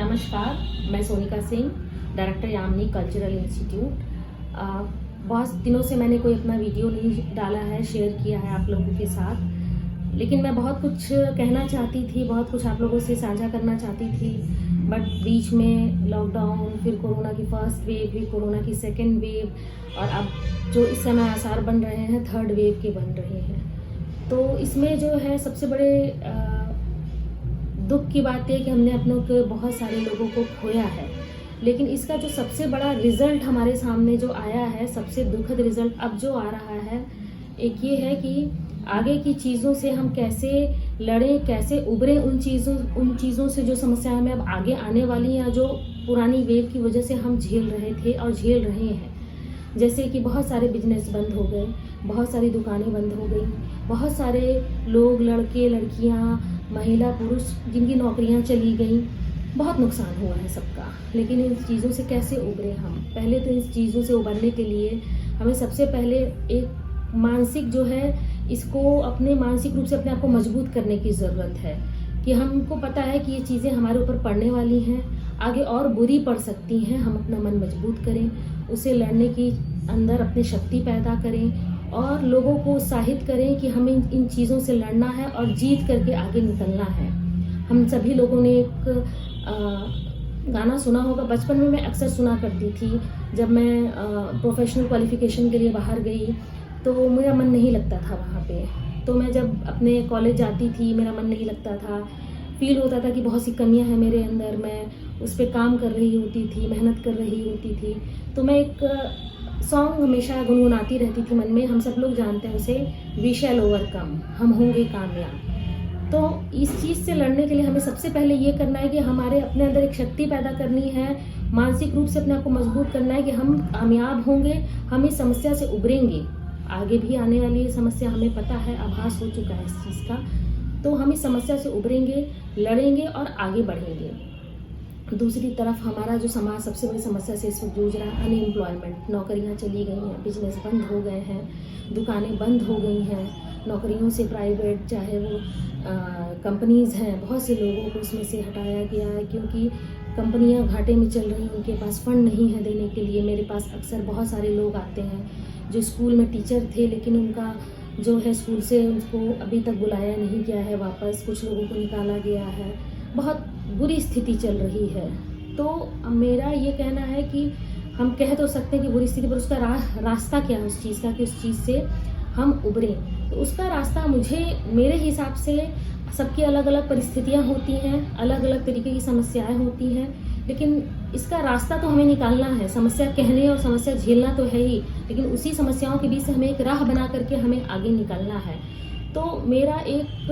नमस्कार, मैं Sonika Singh, director Yamini cultural institute. बहुत दिनों से मैंने कोई अपना वीडियो नहीं डाला है, शेयर किया है आप लोगों के साथ, लेकिन मैं बहुत कुछ कहना चाहती थी, बहुत कुछ आप लोगों से साझा करना चाहती थी। बट बीच में लॉकडाउन, फिर कोरोना की फर्स्ट वेव, फिर कोरोना की सेकेंड वेव, और अब जो इस समय आसार बन रहे हैं थर्ड वेव के बन रहे हैं। तो इसमें जो है सबसे बड़े दुख की बात है कि हमने अपनों के बहुत सारे लोगों को खोया है। लेकिन इसका जो सबसे बड़ा रिजल्ट हमारे सामने जो आया है, सबसे दुखद रिजल्ट अब जो आ रहा है, एक ये है कि आगे की चीज़ों से हम कैसे लड़ें, कैसे उभरें उन चीज़ों से जो समस्याएं हमें अब आगे आने वाली हैं, जो पुरानी वेव की वजह से हम झेल रहे थे और झेल रहे हैं। जैसे कि बहुत सारे बिजनेस बंद हो गए, बहुत सारी दुकानें बंद हो गई, बहुत सारे लोग, लड़के लड़कियां, महिला पुरुष, जिनकी नौकरियां चली गई, बहुत नुकसान हुआ है सबका। लेकिन इन चीज़ों से कैसे उभरे हम? पहले तो इन चीज़ों से उभरने के लिए हमें सबसे पहले एक मानसिक जो है, इसको अपने मानसिक रूप से अपने आप को मजबूत करने की ज़रूरत है कि हमको पता है कि ये चीज़ें हमारे ऊपर पड़ने वाली हैं, आगे और बुरी पड़ सकती हैं। हम अपना मन मजबूत करें, उसे लड़ने की अंदर अपनी शक्ति पैदा करें और लोगों को उत्साहित करें कि हमें इन चीज़ों से लड़ना है और जीत करके आगे निकलना है। हम सभी लोगों ने एक गाना सुना होगा, बचपन में मैं अक्सर सुना करती थी। जब मैं प्रोफेशनल क्वालिफिकेशन के लिए बाहर गई तो मेरा मन नहीं लगता था वहाँ पे। तो मैं जब अपने कॉलेज जाती थी, मेरा मन नहीं लगता था, फील होता था कि बहुत सी कमियां हैं मेरे अंदर, मैं उस पर काम कर रही होती थी, मेहनत कर रही होती थी। तो मैं एक सॉन्ग हमेशा गुनगुनाती रहती थी मन में, हम सब लोग जानते हैं उसे, वी शैल ओवरकम, हम होंगे कामयाब। तो इस चीज़ से लड़ने के लिए हमें सबसे पहले ये करना है कि हमारे अपने अंदर एक शक्ति पैदा करनी है, मानसिक रूप से अपने आप को मजबूत करना है कि हम कामयाब होंगे, हम इस समस्या से उभरेंगे। आगे भी आने वाली ये समस्या हमें पता है, आभास हो चुका है इस चीज़ का। तो हम इस समस्या से उभरेंगे, लड़ेंगे और आगे बढ़ेंगे। दूसरी तरफ हमारा जो समाज सबसे बड़ी समस्या से इस वक्त जूझ रहा है, अनएम्प्लॉयमेंट। नौकरियां चली गई हैं, बिजनेस बंद हो गए हैं, दुकानें बंद हो गई हैं, नौकरियों से प्राइवेट चाहे वो कंपनीज़ हैं, बहुत से लोगों को उसमें से हटाया गया है क्योंकि कंपनियां घाटे में चल रही हैं, उनके पास फंड नहीं है देने के लिए। मेरे पास अक्सर बहुत सारे लोग आते हैं जो स्कूल में टीचर थे, लेकिन उनका जो है स्कूल से उनको अभी तक बुलाया नहीं गया है वापस, कुछ लोगों को निकाला गया है, बहुत बुरी स्थिति चल रही है। तो मेरा ये कहना है कि हम कह तो सकते हैं कि बुरी स्थिति, पर उसका रास्ता क्या है उस चीज़ का, कि उस चीज़ से हम उभरें। तो उसका रास्ता मेरे हिसाब से, सबकी अलग अलग परिस्थितियाँ होती हैं, अलग अलग तरीके की समस्याएं होती हैं, लेकिन इसका रास्ता तो हमें निकालना है। समस्या कहने और समस्या झेलना तो है ही, लेकिन उसी समस्याओं के बीच से हमें एक राह बना करके हमें आगे निकलना है। तो मेरा एक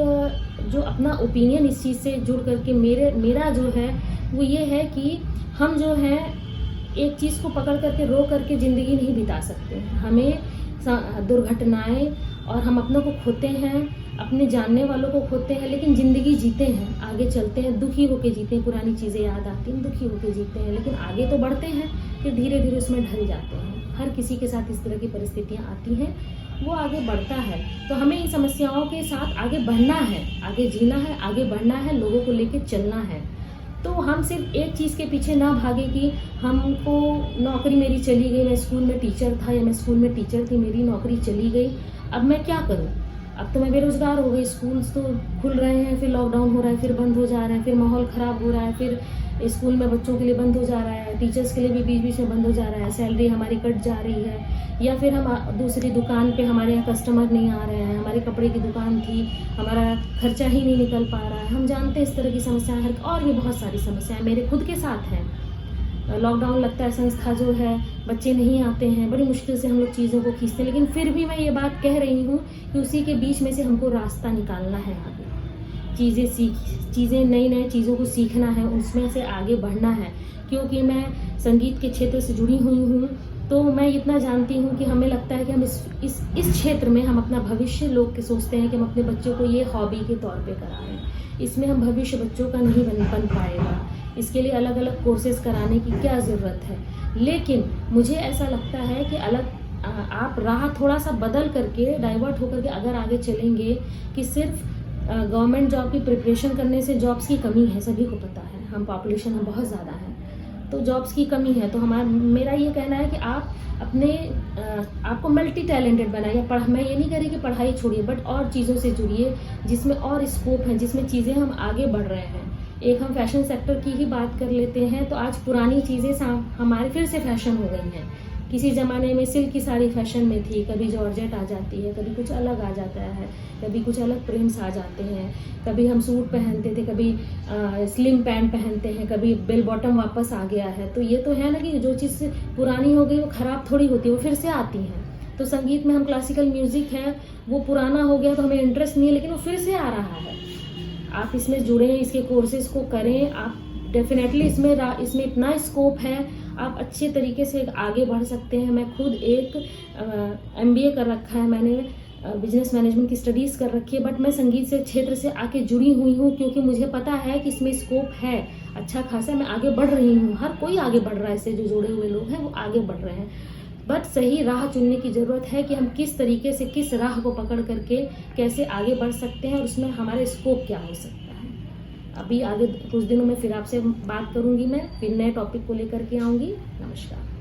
जो अपना ओपिनियन इस चीज़ से जुड़ करके मेरा जो है वो ये है कि हम जो है एक चीज़ को पकड़ करके रो करके ज़िंदगी नहीं बिता सकते। हमें दुर्घटनाएं और हम अपनों को खोते हैं, अपने जानने वालों को खोते हैं, लेकिन ज़िंदगी जीते हैं, आगे चलते हैं, दुखी होके जीते हैं। पुरानी चीज़ें याद आती हैं, दुखी होके जीते हैं, लेकिन आगे तो बढ़ते हैं, फिर धीरे धीरे उसमें ढल जाते हैं। हर किसी के साथ इस तरह की परिस्थितियाँ आती हैं, वो आगे बढ़ता है। तो हमें इन समस्याओं के साथ आगे बढ़ना है, आगे जीना है, आगे बढ़ना है, लोगों को लेके चलना है। तो हम सिर्फ एक चीज़ के पीछे ना भागे कि हमको नौकरी मेरी चली गई, मैं स्कूल में टीचर था या मैं स्कूल में टीचर थी, मेरी नौकरी चली गई, अब मैं क्या करूं? अब तो मैं बेरोजगार हो गई। स्कूल्स तो खुल रहे हैं, फिर लॉकडाउन हो रहा है, फिर बंद हो जा रहे हैं, फिर माहौल ख़राब हो रहा है, फिर स्कूल में बच्चों के लिए बंद हो जा रहा है, टीचर्स के लिए भी बीच बीच में बंद हो जा रहा है, सैलरी हमारी कट जा रही है, या फिर हम दूसरी दुकान पे, हमारे यहाँ कस्टमर नहीं आ रहे हैं, हमारी कपड़े की दुकान थी, हमारा खर्चा ही नहीं निकल पा रहा है। हम जानते हैं इस तरह की समस्याएं, और भी बहुत सारी समस्याएं मेरे खुद के साथ हैं। लॉकडाउन लगता है, संस्था जो है, बच्चे नहीं आते हैं, बड़ी मुश्किल से हम लोग चीज़ों को खींचते हैं, लेकिन फिर भी मैं ये बात कह रही हूँ कि उसी के बीच में से हमको रास्ता निकालना है, आगे चीज़ें नई चीज़ों को सीखना है, उसमें से आगे बढ़ना है। क्योंकि मैं संगीत के क्षेत्र से जुड़ी हुई हूँ, तो मैं इतना जानती हूँ कि हमें लगता है कि हम इस क्षेत्र में हम अपना भविष्य, लोग के सोचते हैं कि हम अपने बच्चों को ये हॉबी के तौर पे करा रहे हैं, इसमें हम भविष्य बच्चों का नहीं बन पाएगा। इसके लिए अलग अलग कोर्सेज कराने की क्या ज़रूरत है? लेकिन मुझे ऐसा लगता है कि आप राह थोड़ा सा बदल करके, डाइवर्ट होकर के अगर आगे चलेंगे कि सिर्फ गवर्नमेंट जॉब की प्रिपरेशन करने से जॉब्स की कमी है, सभी को पता है। हम पॉपुलेशन हम बहुत ज़्यादा हैं, तो जॉब्स की कमी है। तो मेरा ये कहना है कि आप अपने आपको मल्टी टैलेंटेड बनाइए। मैं ये नहीं कह रही कि पढ़ाई छोड़िए, बट और चीज़ों से जुड़िए जिसमें और स्कोप है, जिसमें चीज़ें हम आगे बढ़ रहे हैं। एक हम फैशन सेक्टर की ही बात कर लेते हैं, तो आज पुरानी चीज़ें हमारे फिर से फैशन हो गई हैं। किसी ज़माने में सिल्क की साड़ी फैशन में थी, कभी जॉर्जेट आ जाती है, कभी कुछ अलग आ जाता है, कभी कुछ अलग प्रिंट्स आ जाते हैं, कभी हम सूट पहनते थे, कभी स्लिम पैंट पहनते हैं, कभी बेल बॉटम वापस आ गया है। तो ये तो है ना कि जो चीज़ पुरानी हो गई वो ख़राब थोड़ी होती है, वो फिर से आती हैं। तो संगीत में हम क्लासिकल म्यूज़िक है, वो पुराना हो गया तो हमें इंटरेस्ट नहीं है, लेकिन वो फिर से आ रहा है। आप इसमें जुड़ें, इसके कोर्सेज़ को करें, आप डेफिनेटली इसमें इतना स्कोप है, आप अच्छे तरीके से आगे बढ़ सकते हैं। मैं खुद एक MBA कर रखा है, मैंने बिजनेस मैनेजमेंट की स्टडीज़ कर रखी है, बट मैं संगीत से क्षेत्र से आके जुड़ी हुई हूँ, क्योंकि मुझे पता है कि इसमें स्कोप है अच्छा खासा। मैं आगे बढ़ रही हूँ, हर कोई आगे बढ़ रहा है, इससे जो जुड़े हुए लोग हैं वो आगे बढ़ रहे हैं। बट सही राह चुनने की ज़रूरत है कि हम किस तरीके से, किस राह को पकड़ करके कैसे आगे बढ़ सकते हैं और उसमें हमारे स्कोप क्या हो सकता है। अभी आगे कुछ दिनों में फिर आपसे बात करूंगी, मैं फिर नए टॉपिक को लेकर के आऊँगी। नमस्कार।